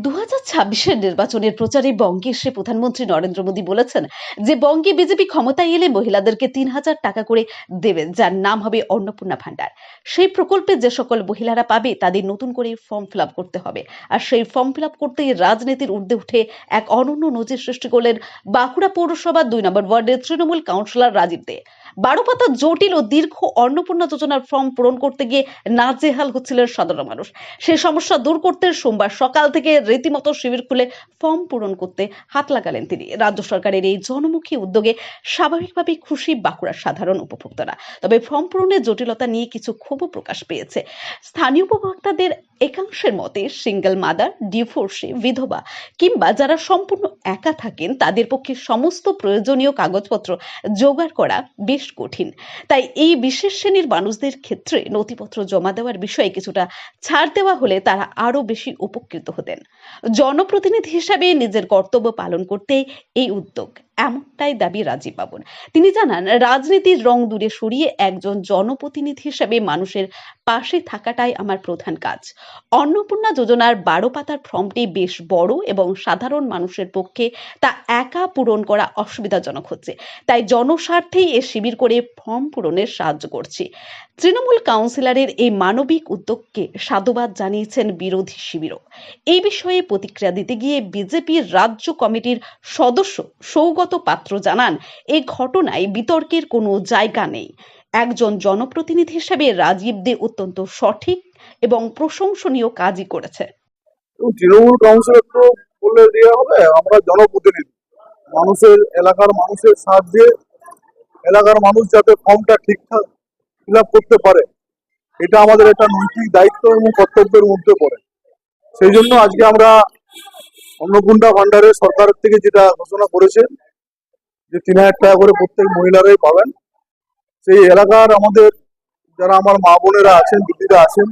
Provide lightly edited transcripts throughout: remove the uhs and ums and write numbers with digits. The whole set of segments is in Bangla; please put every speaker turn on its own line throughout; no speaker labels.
2026-এর নির্বাচনের প্রচারে বঙ্গে এসে প্রধানমন্ত্রী নরেন্দ্র মোদী বলেছেন যে বঙ্গে বিজেপি ক্ষমতায় এলে মহিলাদেরকে 3,000 টাকা করে দেবেন, যার নাম হবে অন্নপূর্ণা ভান্ডার। সেই প্রকল্পে যে সকল মহিলারা পাবে তাদের নতুন করে ফর্ম ফিল আপ করতে হবে। আর সেই ফর্ম ফিল আপ করতে রাজনীতির ঊর্ধ্বে উঠে এক অনন্য নজির সৃষ্টি করলেন বাঁকুড়া পৌরসভার 2 নম্বর ওয়ার্ডের তৃণমূল কাউন্সিলর রাজীব দে। 12 পাতা জটিল ও দীর্ঘ অন্নপূর্ণা যোজনার ফর্ম পূরণ করতে গিয়ে নাজেহাল হচ্ছিলেন সাধারণ মানুষ। সেই সমস্যা দূর করতে সোমবার সকাল থেকে রীতিমতো শিবির খুলে ফর্ম পূরণ করতে হাত লাগালেন তিনি। রাজ্য সরকারের এই জনমুখী উদ্যোগে স্বাভাবিকভাবেই খুশি বাঁকুড়ার সাধারণ উপভোক্তারা। তবে ফর্ম পূরণের জটিলতা নিয়ে কিছু ক্ষোভও প্রকাশ পেয়েছে। স্থানীয় উপভোক্তাদের একাংশের মতে সিঙ্গেল মাদার, ডিভোর্সি, বিধবা কিংবা যারা সম্পূর্ণ একা থাকেন তাদের পক্ষে সমস্ত প্রয়োজনীয় কাগজপত্র জোগাড় করা বেশ কঠিন। তাই এই বিশেষ শ্রেণীর মানুষদের ক্ষেত্রে নথিপত্র জমা দেওয়ার বিষয়ে কিছুটা ছাড় দেওয়া হলে তারা আরো বেশি উপকৃত হতেন। জনপ্রতিনিধি হিসাবে নিজের কর্তব্য পালন করতে এই উদ্যোগ, এমনটাই দাবি রাজীব বাবুর। তিনি জানান, রাজনীতির রং দূরে সরিয়ে একজন জনপ্রতিনিধি হিসেবে মানুষের পাশে থাকাটাই আমার প্রধান কাজ। অন্নপূর্ণা যোজনার 12 পাতার ফর্মটি বেশ বড় এবং সাধারণ মানুষের পক্ষে তা একা পূরণ করা অসুবিধাজনক হচ্ছে। তাই জনস্বার্থেই এ শিবির করে ফর্ম পূরণে সাহায্য করছি। তৃণমূল কাউন্সিলরের এই মানবিক উদ্যোগকে সাধুবাদ জানিয়েছেন বিরোধী শিবিরও। এই বিষয়ে প্রতিক্রিয়া দিতে গিয়ে বিজেপির রাজ্য কমিটির সদস্য সৌগত পাত্র জানান, এই ঘটনায় বিতর্কের কোনো জায়গা নেই। একজন জনপ্রতিনিধি হিসেবে রাজীব দে অত্যন্ত সঠিক এবং প্রশংসনীয় কাজই করেছে।
তৃণমূল কাউন্সিলর তো বলে দেওয়া হবে, আমরা জনপ্রতিনিধি, মানুষের এলাকার মানুষের সাহায্যে এলাকার মানুষ যাতে ফর্মটা ঠিকঠাক ফিল আপ করতে পারে, এটা আমাদের একটা নৈতিক দায়িত্ব এবং কর্তব্যের মধ্যে পড়ে। সেই জন্য আজকে আমরা অন্নপূর্ণা ভান্ডারের সরকারের থেকে যেটা ঘোষণা করেছে যে 3,000 টাকা করে প্রত্যেক মহিলারাই পাবেন, সেই এলাকার আমাদের যারা আমার মা বোনেরা আছেন, দিদিরা আছেন,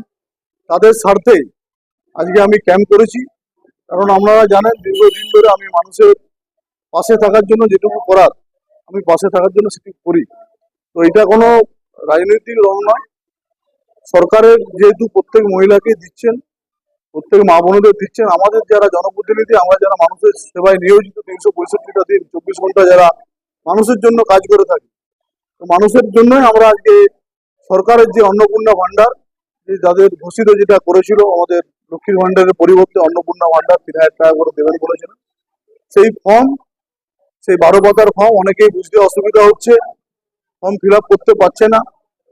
তাদের স্বার্থেই আজকে আমি ক্যাম্প করেছি। কারণ আপনারা জানেন দীর্ঘদিন ধরে আমি মানুষের পাশে থাকার জন্য যেটুকু করার আমি পাশে থাকার জন্য সেটি করি। তো এটা কোনো রাজনৈতিক রং নয়। সরকারের যেহেতু প্রত্যেক মহিলাকে দিচ্ছেন, প্রত্যেক মা বোনদের দিচ্ছেন, আমাদের যারা জনপ্রতিনিধি, আমরা যারা মানুষের সেবায় নিয়োজিত 365টা দিন 24 ঘন্টা যারা মানুষের জন্য কাজ করে থাকি, তো মানুষের জন্যই আমরা আজকে সরকারের যে অন্নপূর্ণা ভান্ডার, যে যাদের ঘোষিত যেটা করেছিল আমাদের লক্ষ্মীর ভান্ডারের পরিবর্তে অন্নপূর্ণা ভান্ডার 3,000 টাকা করে দেবেন বলেছিলেন, সেই ফর্ম, সেই 12 পাতার ফর্ম অনেকেই বুঝতে অসুবিধা হচ্ছে, ফর্ম ফিল আপ করতে পারছে না।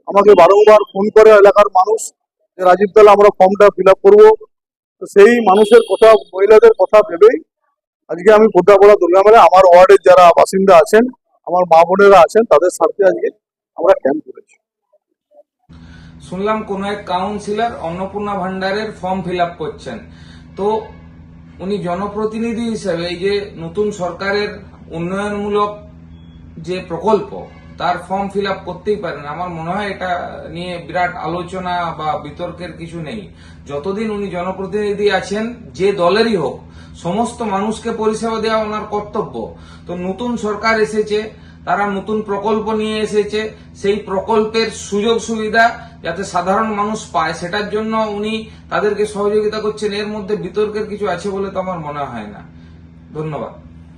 আমাকে বারংবার ফোন করে এলাকার মানুষ যে রাজীব দালা আমরা ফর্মটা ফিল আপ করবো। তো সেই মানুষের কথা, মহিলাদের কথা ভেবেই আজকে আমি কোটাপাড়া দুর্গামেলা আমার ওয়ার্ডের যারা বাসিন্দা আছেন, আমার মা বোনেরা আছেন, তাদের স্বার্থে আজকে আমরা ক্যাম্প করেছি।
শুনলাম কোন এক কাউন্সিলর অন্নপূর্ণা ভান্ডারের ফর্ম ফিল আপ করছেন, তো উনি জনপ্রতিনিধি হিসেবে এই যে নতুন সরকারের উন্নয়নমূলক যে প্রকল্প তার ফর্ম ফিল আপ করতেই পারেন। আমার মনে হয় এটা নিয়ে বিরাট আলোচনা বা বিতর্কের কিছু নেই। যতদিন উনি জনপ্রতিনিধি আছেন, যে দলেরই হোক, সমস্ত মানুষকে পরিষেবা দেওয়া ওনার কর্তব্য। তো নতুন সরকার এসেছে, তারা নতুন প্রকল্প নিয়ে এসেছে, সেই প্রকল্পের সুযোগ সুবিধা যাতে সাধারণ মানুষ পায় সেটার জন্য উনি তাদেরকে সহযোগিতা করছেন। এর মধ্যে বিতর্কের কিছু আছে বলে তো আমার মনে হয় না। ধন্যবাদ।